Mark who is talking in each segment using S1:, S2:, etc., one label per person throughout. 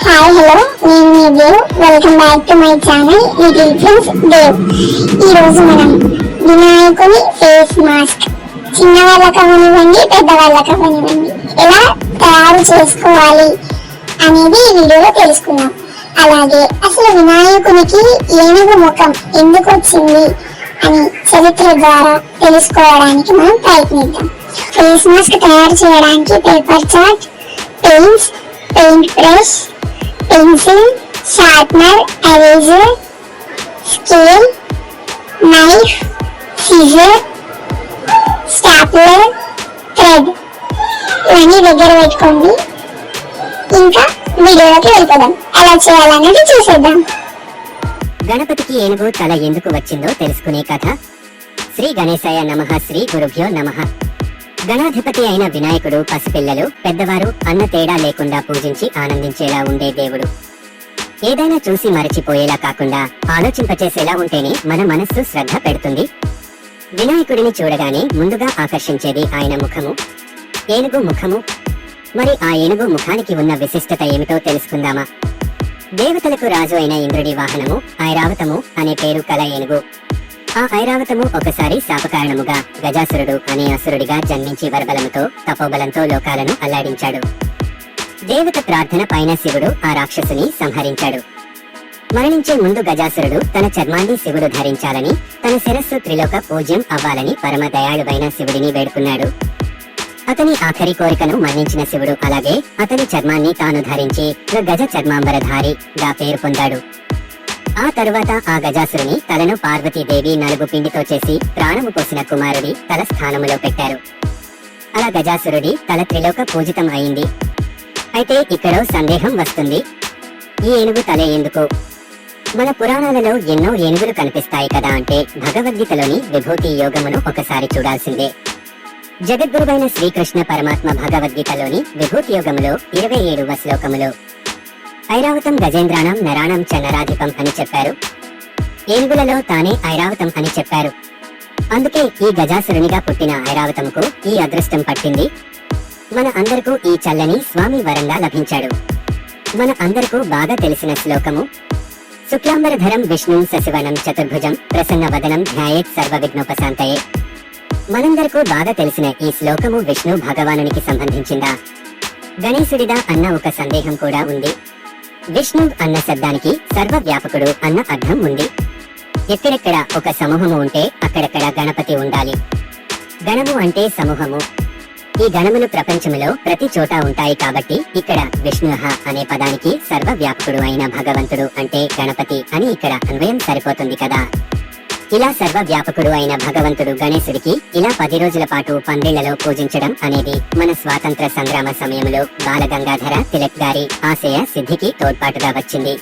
S1: Hi hello నేను మీ Dev. Welcome back to my channel little prince Dev. ఈరోజు మనం వినాయకుని ఫేస్ మాస్క్ చిన్నవాళ్ళకి అవనివ్వండి పెద్దవాళ్ళకి అవనివ్వండి ఎలా తయారు చేసుకోవాలి అనేది ఈ వీడియోలో తెలుసుకుందాం. అలాగే అసలు వినాయకునికి ఏనుగు ముఖం ఎందుకు వచ్చింది అని చరిత్ర ద్వారా తెలుసుకోవడానికి మనం ప్రయత్నిద్దాం. ఫేస్ మాస్క్ తయారు చేయడానికి paper chart, paints, paint brush, pencil, sharpener, eraser, scale, knife, scissor, stapler, thread ఇవన్నీ దగ్గర పెట్టుకోండి. ఇంకా వీడియోలోకి వెళ్ళిపోదాం. ఎలా చేయాలన్నది చూసేద్దాం.
S2: గణపతికి ఏనుగు తల ఎందుకు వచ్చిందో తెలుసుకునే కథ. శ్రీ గణేశాయ నమః. శ్రీ గురుభ్యో నమః. గణాధిపతి అయిన వినాయకుడు పసిపిల్లలు పెద్దవారు అన్న తేడా లేకుండా పూజించి ఆనందించేలా ఉండే దేవుడు. ఏదైనా చూసి మరచిపోయేలా కాకుండా ఆలోచింపచేసేలా ఉంటేనే మన మనస్సు శ్రద్ధ పెడుతుంది. వినాయకుడిని చూడగానే ముందుగా ఆకర్షించేది ఆయన ముఖము, ఏనుగు ముఖము. మరి ఆ ఏనుగు ముఖానికి ఉన్న విశిష్టత ఏమిటో తెలుసుకుందామా? దేవతలకు రాజు అయిన ఇంద్రుడి వాహనము ఐరావతము అనే పేరు కల ఏనుగు. ఆ ఐరావతము ఒకసారి శాపకారణముగా గజాసురుడు అనే అసురుడిగా జన్మించి వరబలముతో తపోబలంతో లోకాలను అల్లాడించాడు. దేవత ప్రార్థన పైన శివుడు ఆ రాక్షసుని సంహరించాడు. మరణించే ముందు గజాసురుడు తన చర్మాన్ని శివుడు ధరించాలని, తన శిరస్సు త్రిలోక పూజ్యం అవ్వాలని పరమ దయాళువైన శివుడిని వేడుకున్నాడు. అతని ఆఖరి కోరికను మన్నించిన శివుడు అలాగే అతని చర్మాన్ని తాను ధరించి గజ చర్మాంబరధారిగా పేరు పొందాడు. ఆ తరువాత ఆ గజాసురుని తలను పార్వతీదేవి నలుగు పిండితో చేసి ప్రాణము పోసిన కుమారుడి తల స్థానములో పెట్టారు. అలా గజాసురుడి తల త్రిలోక పూజితం అయింది. అయితే ఇక్కడో సందేహం వస్తుంది. ఈ ఏనుగు తల ఎందుకు? మన పురాణాలలో ఎన్నో ఏనుగులు కనిపిస్తాయి కదా అంటే భగవద్గీతలోని విభూతి యోగమును ఒకసారి చూడాల్సిందే. జగద్గురువైన శ్రీకృష్ణ పరమాత్మ భగవద్గీతలోని విభూతి యోగములో 27వ శ్లోకములో ఐరావతం గజేంద్రాణం నరాణం చ నరాధిపం అని చెప్పారు. ఏనుగులలో తానే ఐరావతం అని చెప్పారు. అందుకే ఈ గజాసురునిగా పుట్టిన ఐరావతంకు ఈ అదృష్టం పట్టింది. మన అందరికీ ఈ చల్లని స్వామి వరంగా లభించాడు. మన అందరికీ బాగా తెలిసిన శ్లోకము శుక్లాంబరధరం విష్ణుం శశివనం చతుర్భుజం ప్రసన్న వదనం ధ్యాయేత్ సర్వ విఘ్నోపశాంతయే. మనందరికీ బాగా తెలిసిన ఈ శ్లోకము విష్ణు భగవానునికి సంబంధించిందా, గణేశుడిదా అన్న ఒక సందేహం కూడా ఉంది. విష్ణు అన్న శబ్దానికి సర్వవ్యాపకుడు అన్న అర్థం ఉంది. ఎక్కడెక్కడ ఒక సమూహము ఉంటే అక్కడక్కడ గణపతి ఉండాలి. గణము అంటే సమూహము. ఈ గణములు ప్రపంచములో ప్రతి చోట ఉంటాయి కాబట్టి ఇక్కడ విష్ణుః అనే పదానికి సర్వవ్యాపకుడు అయిన భగవంతుడు అంటే గణపతి అని ఇక్కడ అన్వయం సరిపోతుంది కదా. ఇలా సర్వవ్యాపకుడు అయిన భగవంతుడు గణేశుడికి ఇలా 10 రోజుల పాటు పందిళ్లలో పూజించడం అనేది మన స్వాతంత్ర సంగ్రామ సమయంలో బాలగంగాధర తిలక్ గారి ఆశయ సిద్ధికి తోడ్పాటుగా వచ్చింది.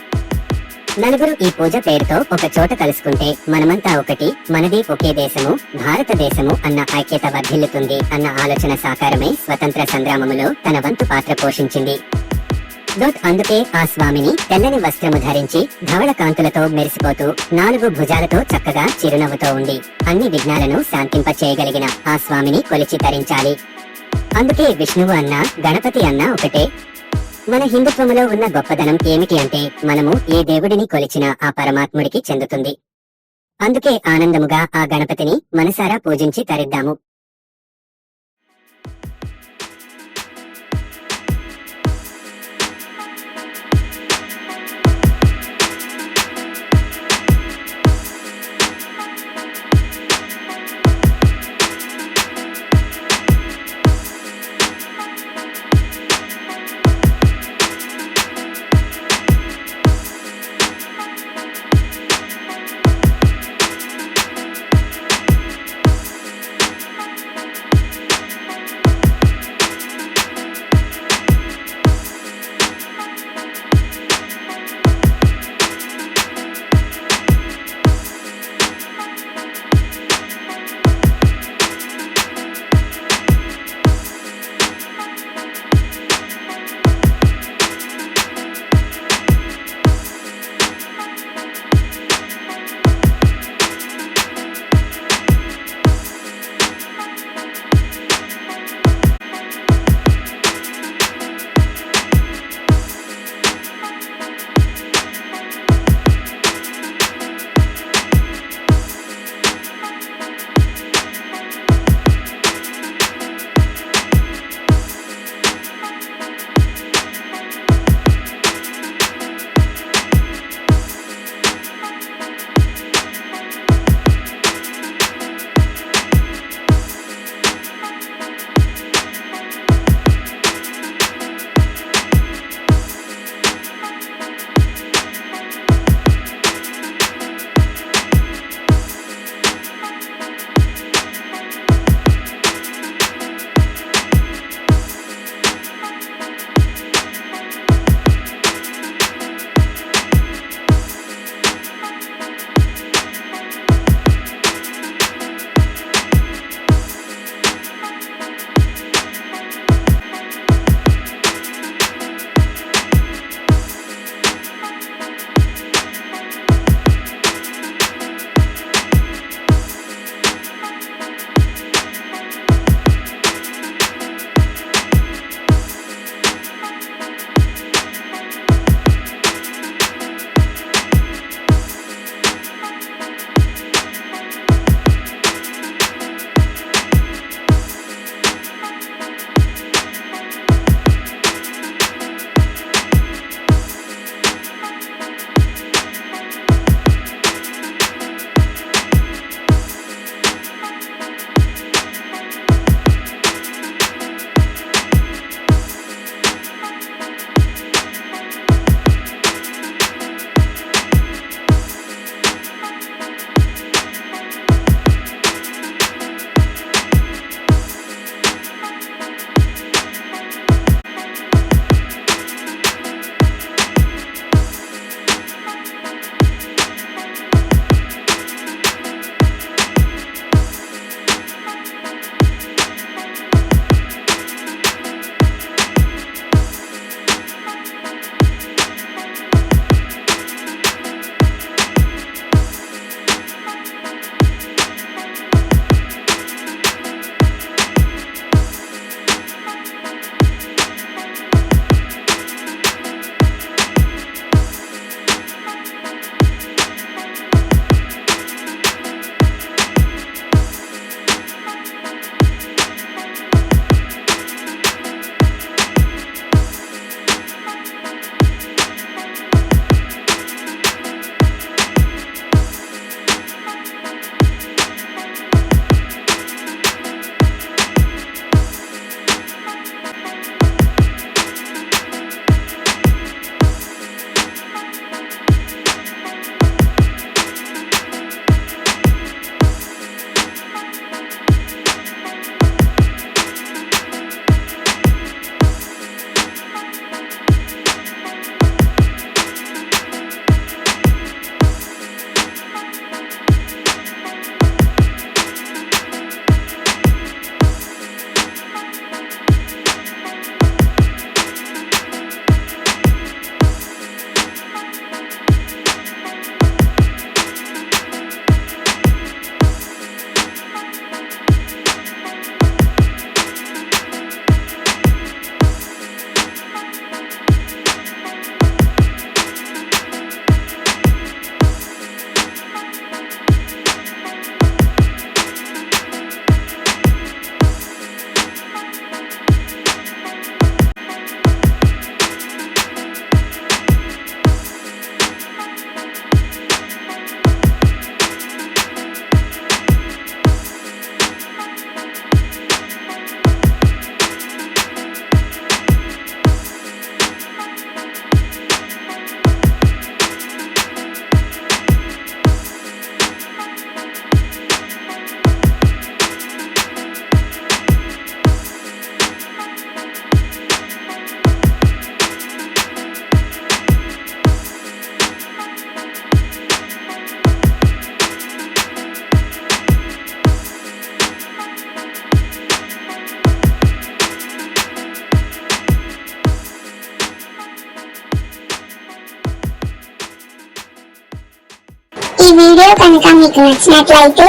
S2: నలుగురు ఈ పూజ పేరుతో ఒక చోట కలుసుకుంటే మనమంతా ఒకటి, మనది ఒకే దేశము, భారతదేశము అన్న ఐక్యత వర్ధిల్లుతుంది అన్న ఆలోచన సాకారమై స్వతంత్ర సంగ్రామములో తన వంతు పాత్ర పోషించింది. అందుకే ఆ స్వామిని తెల్లని వస్త్రము ధరించి ధవళ కాంతులతో మెరిసిపోతూ 4 భుజాలతో చక్కగా చిరునవ్వుతో ఉండి అన్ని విఘ్నాలను శాంతింప చేయగలిగిన ఆ స్వామిని కొలిచి తరించాలి. అందుకే విష్ణువు అన్నా గణపతి అన్నా ఒకటే. మన హిందుత్వములో ఉన్న గొప్పదనం ఏమిటి అంటే మనము ఏ దేవుడిని కొలిచినా ఆ పరమాత్ముడికి చెందుతుంది. అందుకే ఆనందముగా ఆ గణపతిని మనసారా పూజించి తరిద్దాము.
S1: వీడియో కనుక మీకు నచ్చినట్లయితే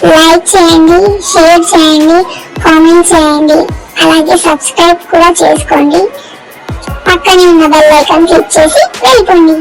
S1: లైక్ చేయండి, షేర్ చేయండి, కామెంట్ చేయండి, అలాగే సబ్స్క్రైబ్ కూడా చేసుకోండి. పక్కనే ఉన్న బెల్ ఐకాన్ క్లిక్ చేసి వెళ్ళిపోండి.